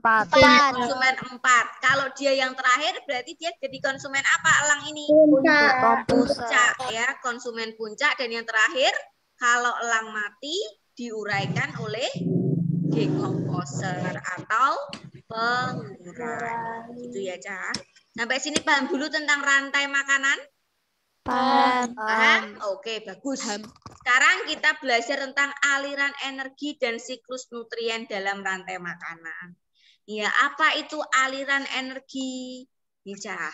4. Konsumen 4. Kalau dia yang terakhir berarti dia jadi konsumen apa elang ini? Puncak ya, konsumen puncak. Dan yang terakhir kalau elang mati diuraikan oleh dekomposer atau pengurai. Gitu ya, Cah. Sampai sini paham dulu tentang rantai makanan? Paham? Oke, bagus. Sekarang kita belajar tentang aliran energi dan siklus nutrien dalam rantai makanan. Ya, apa itu aliran energi? Cah.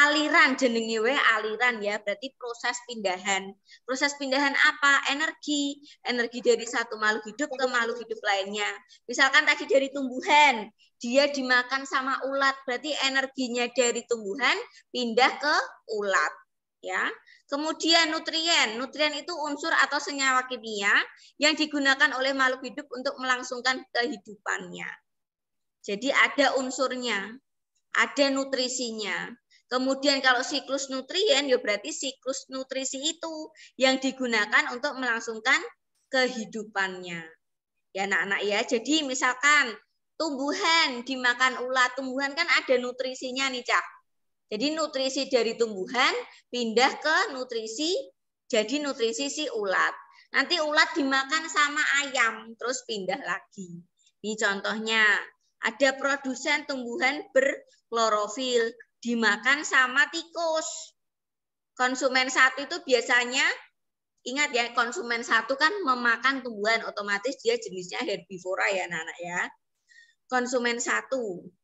Aliran jenenge we aliran ya, berarti proses pindahan. Proses pindahan apa? Energi. Energi dari satu makhluk hidup ke makhluk hidup lainnya. Misalkan tadi dari tumbuhan, dia dimakan sama ulat, berarti energinya dari tumbuhan pindah ke ulat. Ya, kemudian nutrien itu unsur atau senyawa kimia yang digunakan oleh makhluk hidup untuk melangsungkan kehidupannya. Jadi ada unsurnya, ada nutrisinya. Kemudian kalau siklus nutrien, ya berarti siklus nutrisi itu yang digunakan untuk melangsungkan kehidupannya. Ya anak-anak ya, jadi misalkan tumbuhan dimakan ulat, tumbuhan kan ada nutrisinya nih, Cak. Jadi nutrisi dari tumbuhan pindah ke nutrisi, jadi nutrisi si ulat. Nanti ulat dimakan sama ayam, terus pindah lagi. Ini contohnya, ada produsen tumbuhan berklorofil, dimakan sama tikus. Konsumen 1 itu biasanya, ingat ya, konsumen 1 kan memakan tumbuhan, otomatis dia jenisnya herbivora ya anak-anak ya. Konsumen 1.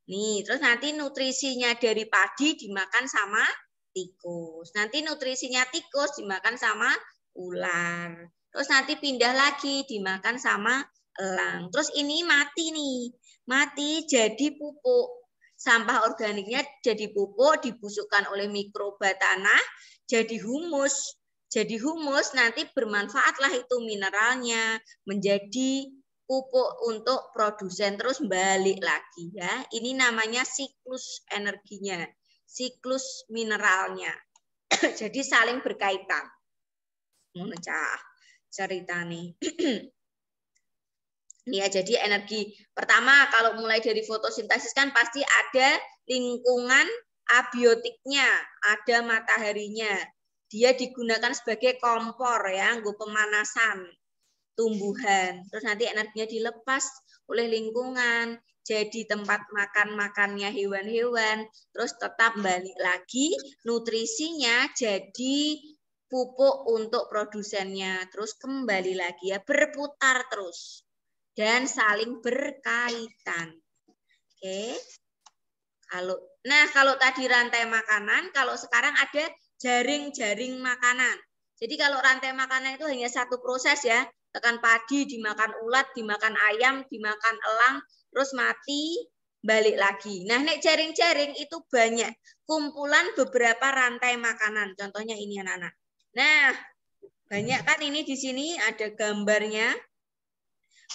Nih, terus nanti nutrisinya dari padi dimakan sama tikus. Nanti nutrisinya tikus dimakan sama ular. Terus nanti pindah lagi dimakan sama elang. Terus ini mati nih. Mati jadi pupuk. Sampah organiknya jadi pupuk, dibusukkan oleh mikroba tanah, jadi humus. jadi humus, nanti bermanfaatlah itu mineralnya menjadi pupuk untuk produsen, terus balik lagi ya. Ini namanya siklus energinya, siklus mineralnya. Jadi saling berkaitan. Memecah cerita nih. Ini ya, jadi energi pertama kalau mulai dari fotosintesis kan pasti ada lingkungan abiotiknya, ada mataharinya. Dia digunakan sebagai kompor ya, nggo pemanasan tumbuhan. Terus nanti energinya dilepas oleh lingkungan, jadi tempat makan-makannya hewan-hewan, terus tetap balik lagi nutrisinya jadi pupuk untuk produsennya, terus kembali lagi ya, berputar terus dan saling berkaitan. Oke. Kalau tadi rantai makanan, kalau sekarang ada jaring-jaring makanan. Jadi kalau rantai makanan itu hanya satu proses ya, tekan padi dimakan ulat, dimakan ayam, dimakan elang, terus mati, balik lagi. Nah, nek jaring-jaring itu banyak, kumpulan beberapa rantai makanan. Contohnya ini anak-anak. Nah, banyak kan ini di sini ada gambarnya.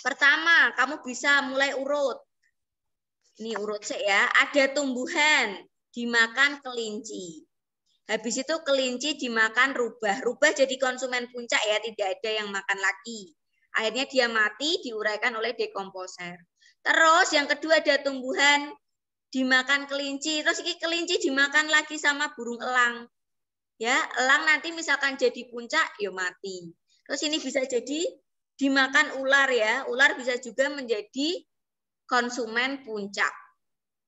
Pertama, kamu bisa mulai urut. Ini urut sih ya. Ada tumbuhan dimakan kelinci. Habis itu kelinci dimakan rubah. Rubah jadi konsumen puncak ya, tidak ada yang makan lagi. Akhirnya dia mati, diuraikan oleh dekomposer. Terus yang kedua ada tumbuhan dimakan kelinci. Terus ini kelinci dimakan lagi sama burung elang. Ya, elang nanti misalkan jadi puncak, ya mati. Terus ini bisa jadi dimakan ular ya. Ular bisa juga menjadi konsumen puncak.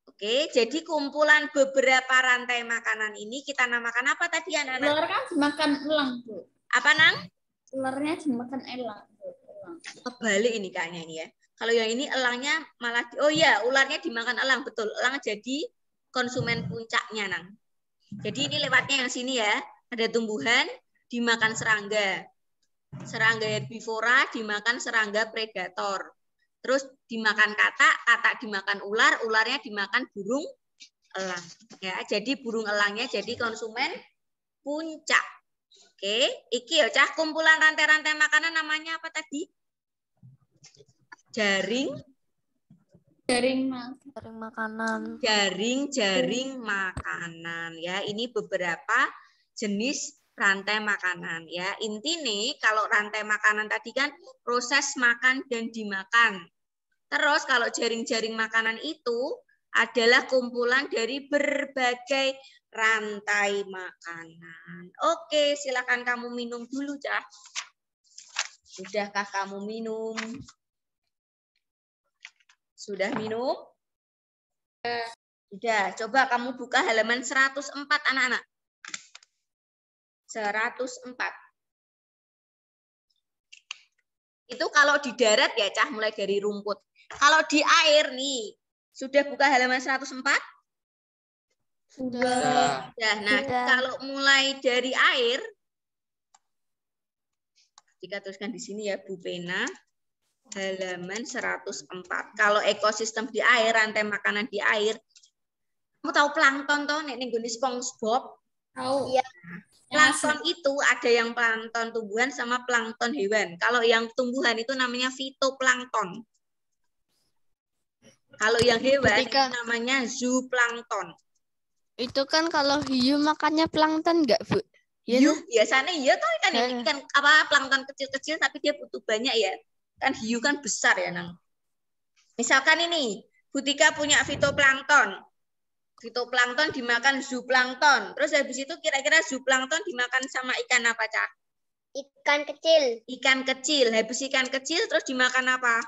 Oke, jadi kumpulan beberapa rantai makanan ini kita namakan apa tadi anak-anak? Ular kan dimakan elang, Bu. Apa, Nang? Ularnya dimakan elang, Bu. Kebalik ini kayaknya ini ya. Kalau yang ini elangnya malah, oh ya, ularnya dimakan elang, betul. Elang jadi konsumen puncaknya, Nang. Jadi ini lewatnya yang sini ya. Ada tumbuhan dimakan serangga. Serangga herbivora dimakan serangga predator. Terus dimakan katak, katak dimakan ular, ularnya dimakan burung elang. Ya, jadi burung elangnya jadi konsumen puncak. Oke, iki ya cah kumpulan rantai-rantai makanan namanya apa tadi? Jaring makanan. Jaring makanan ya. Ini beberapa jenis rantai makanan ya. Intinya kalau rantai makanan tadi kan proses makan dan dimakan. Terus kalau jaring-jaring makanan itu adalah kumpulan dari berbagai rantai makanan. Oke, silakan kamu minum dulu, Cah. Sudahkah kamu minum? Sudah minum? Sudah. Coba kamu buka halaman 104, anak-anak. 104. Itu kalau di darat ya, Cah, mulai dari rumput. Kalau di air nih, sudah buka halaman 104? Sudah. Nah, kalau mulai dari air, kita tuliskan di sini ya, Bu Pena, halaman 104. Kalau ekosistem di air, rantai makanan di air, kamu tahu plankton toh, nek ning gone SpongeBob? Tahu. Iya. Plankton itu ada yang plankton tumbuhan sama plankton hewan. Kalau yang tumbuhan itu namanya fitoplankton. Kalau yang hewan itu namanya zooplankton. Itu kan kalau hiu makannya plankton enggak, Bu? Hiu biasanya iya toh kan ini kan apa plankton kecil-kecil tapi dia butuh banyak ya. Kan hiu kan besar ya, Nang. Misalkan ini, Butika punya fitoplankton. Fitoplankton dimakan zooplankton. Terus habis itu kira-kira zooplankton dimakan sama ikan apa, Cak? Ikan kecil. Ikan kecil. Habis ikan kecil terus dimakan apa?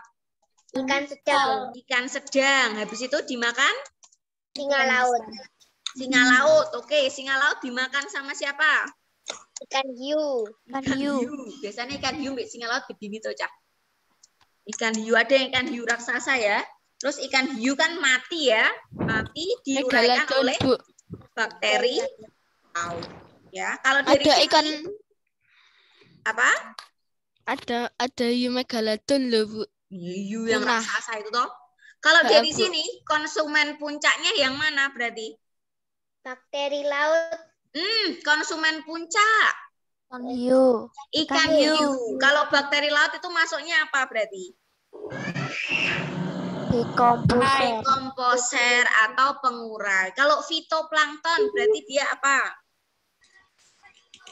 Ikan sedang. Ikan sedang. Habis itu dimakan? Singa laut. Singa laut. Oke, singa laut dimakan sama siapa? Ikan hiu. Ikan hiu. Biasanya ikan hiu mbak singa laut begini tuh, Cak. Ikan hiu ada yang ikan hiu raksasa ya. Terus ikan hiu kan mati ya. Mati diuraikan oleh bakteri laut. Ya, kalau dari ada sini, ikan apa? Ada hiu megalodon loh, Bu. Hiu yang Nah. raksasa itu toh. Kalau Nggak, dari Bu. sini konsumen puncaknya yang mana berarti? Bakteri laut. Konsumen puncak. Ikan hiu. Ikan hiu. hiu. Kalau bakteri laut itu masuknya apa berarti? Dekomposer. Komposer atau pengurai. Kalau fitoplankton berarti dia apa?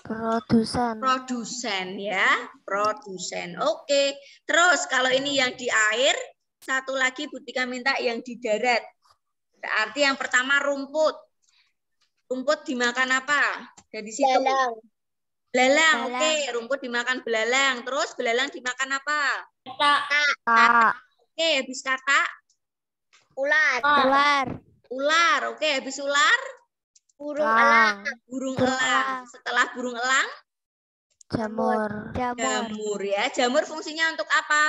Produsen. Produsen ya, produsen. Oke. Terus kalau ini yang di air, satu lagi Bu Tika minta yang di darat. Berarti yang pertama rumput. Rumput dimakan apa? Dari situ. Belalang. Belalang. Oke, rumput dimakan belalang. Terus belalang dimakan apa? Kak. Oke, habis kata Ular. Ular. ular. Oke, habis ular Burung elang. burung Burung elang. elang. Setelah burung elang Jamur. jamur ya. Jamur fungsinya untuk apa?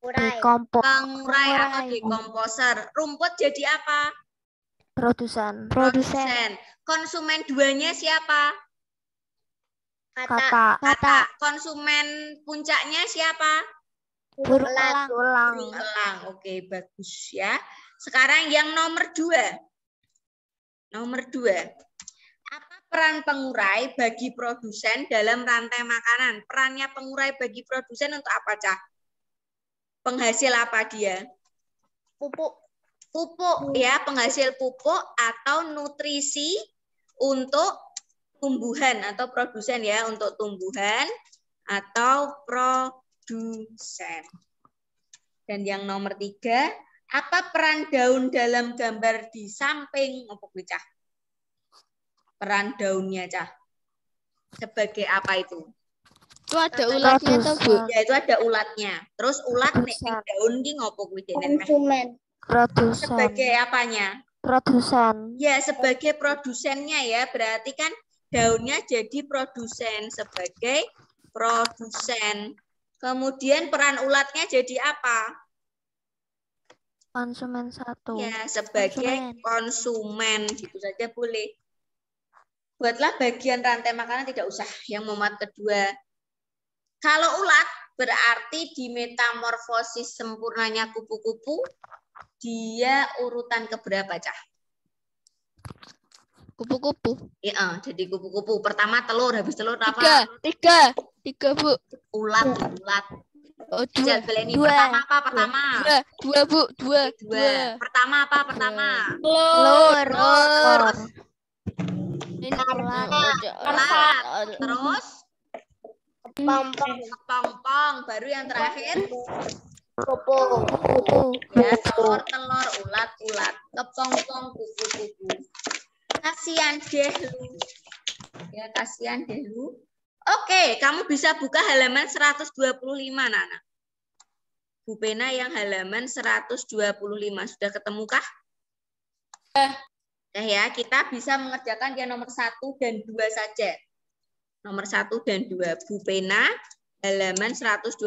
Urai. Pengurai atau dekomposer. Rumput jadi apa? Produsen. Konsumen duanya siapa? Kata. Kata. Konsumen puncaknya siapa? Burung elang. elang. Burung elang. Oke, bagus ya. Sekarang yang nomor 2. Nomor 2. Apa peran pengurai bagi produsen dalam rantai makanan? Perannya pengurai bagi produsen untuk apa, Cah? Penghasil apa dia? Pupuk. Pupuk ya, penghasil pupuk atau nutrisi untuk tumbuhan atau produsen ya, untuk tumbuhan atau produsen. Dan yang nomor 3, apa peran daun dalam gambar di samping? Cah? Peran daunnya, Cah. Sebagai apa itu? Itu ada ulatnya tuh, Bu. Ya, itu ada ulatnya. Terus ulat nek daun ki ngopo kuwi dene? Konsumen. Produsen. Sebagai apanya? Produsen. Ya, sebagai produsennya ya. Berarti kan daunnya jadi produsen, sebagai produsen. Kemudian peran ulatnya jadi apa? Konsumen 1. Ya, sebagai konsumen. Gitu saja boleh. Buatlah bagian rantai makanan, tidak usah yang memuat kedua. Kalau ulat berarti di metamorfosis sempurnanya kupu-kupu, dia urutan keberapa, Cah? Kupu-kupu. Iya, jadi kupu-kupu. Pertama telur, habis telur apa? 3, Bu. Ulat. Oh, 2. Pertama apa? Pertama. 2, Bu. 2. Pertama apa? Pertama. Telur. Terus Ini terus kepompong. Baru yang terakhir Pupuk. ya, telur, ulat, kepompong, kupu-kupu. Kasihan deh lu. Ya, kasihan deh lu. Oke, kamu bisa buka halaman 125, Nana. Bu Pena yang halaman 125. Sudah ketemukah? Nah ya, kita bisa mengerjakan yang nomor 1 dan 2 saja. Nomor 1 dan 2. Bu Pena, halaman 125,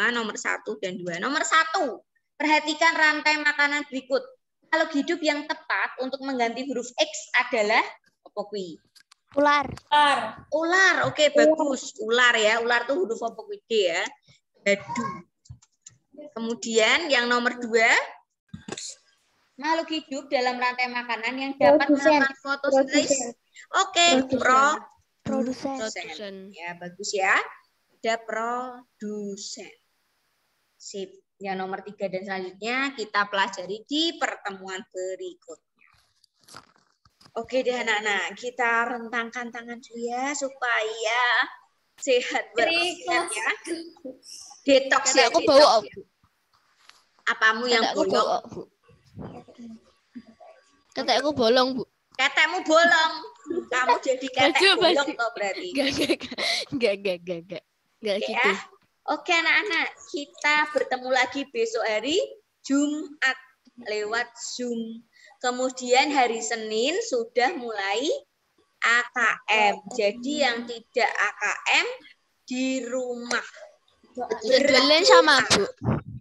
nomor 1 dan 2. Nomor 1, perhatikan rantai makanan berikut. Kalau hidup yang tepat untuk mengganti huruf X adalah apa kuwi? Ular. Ular, oke, bagus. Ular ya, ular tuh huruf apa kuwi D ya? Badu. Kemudian yang nomor 2, makhluk hidup dalam rantai makanan yang dapat melakukan fotosintesis. Oke, produsen. Ya, bagus ya. Ada produsen. Sip. Yang nomor 3 dan selanjutnya kita pelajari di pertemuan berikutnya. Oke deh anak-anak, kita rentangkan tangan dulu ya supaya sehat bersehat ya. Detox ya. Aku bawa, Bu. Apamu yang bolong? Ketekku bolong, Bu. Ketekmu bolong. Kamu jadi ketek bolong toh berarti. Enggak gitu. Ya. Oke anak-anak, kita bertemu lagi besok hari Jumat lewat Zoom. Kemudian hari Senin sudah mulai AKM. Jadi yang tidak AKM di rumah. Jadwalnya sama, Bu.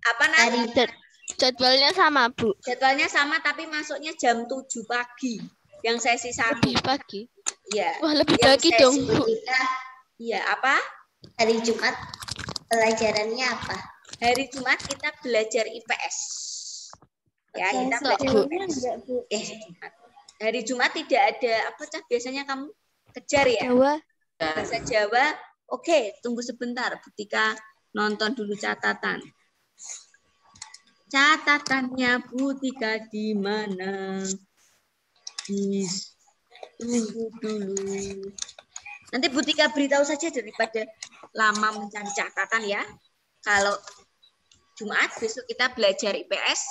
Apa nanti? Jadwalnya sama, Bu. Jadwalnya sama tapi masuknya jam 7 pagi. Yang sesi 1. Lebih pagi. Iya. Wah, lebih Yang pagi sesi dong, Bu. Iya, apa? Hari Jumat pelajarannya apa? Hari Jumat kita belajar IPS. Ya, kita belajar IPS. Jumat. Hari Jumat tidak ada apa Cah biasanya kamu kejar ya? Jawa. Bahasa Jawa. Oke, tunggu sebentar. Butika nonton dulu catatan. Catatannya Butika di mana? Tunggu dulu. Nanti Butika beritahu saja daripada lama mencari catatan ya. Kalau Jumat besok kita belajar IPS.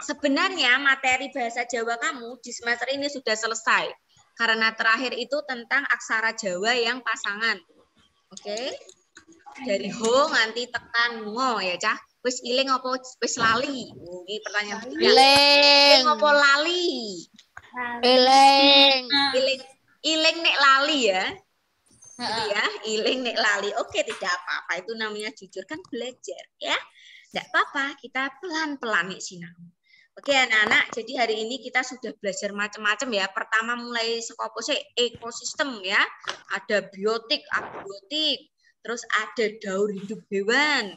Sebenarnya materi bahasa Jawa kamu di semester ini sudah selesai. Karena terakhir itu tentang aksara Jawa yang pasangan. Oke? Dari ho nanti tekan ngo ya, Cah. Wis iling apa wis lali? Ini pertanyaan ketiga. Iling apa lali? Iling. Iling nek lali ya. Gitu ya, iling nek lali. Oke, tidak apa-apa. Itu namanya jujur kan belajar ya. Tidak apa-apa, kita pelan-pelan nih sinau. Oke anak-anak, jadi hari ini kita sudah belajar macam-macam ya. Pertama mulai sekopose ekosistem ya. Ada biotik, abiotik, terus ada daur hidup hewan,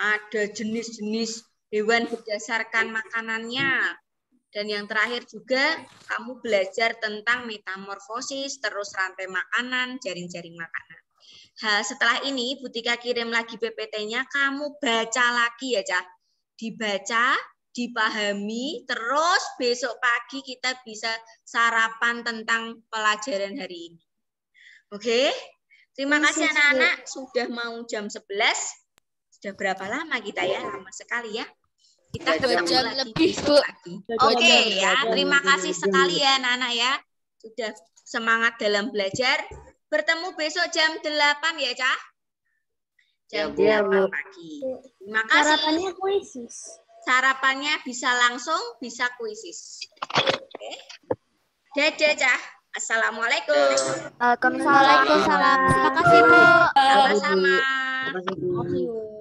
ada jenis-jenis hewan berdasarkan makanannya. Dan yang terakhir juga kamu belajar tentang metamorfosis, terus rantai makanan, jaring-jaring makanan. Setelah ini Butika kirim lagi PPT-nya, kamu baca lagi ya, Cah. Dibaca, dipahami, terus besok pagi kita bisa sarapan tentang pelajaran hari ini. Oke? Terima kasih anak-anak, sudah mau jam 11. Sudah berapa lama kita ya? Lama sekali ya. Kita ketemu jam lagi lebih, besok lagi. Oke ya, terima kasih sekali ya anak-anak ya. Sudah semangat dalam belajar. Bertemu besok jam 8 ya, Cah? Jam 8 pagi. Terima kasih. Sarapannya kuisis. Sarapannya bisa langsung, bisa kuisis. Oke. Dadah, Cah. Assalamualaikum. Waalaikumsalam. Terima kasih, Bu. Sama-sama. Terima kasih, Bu.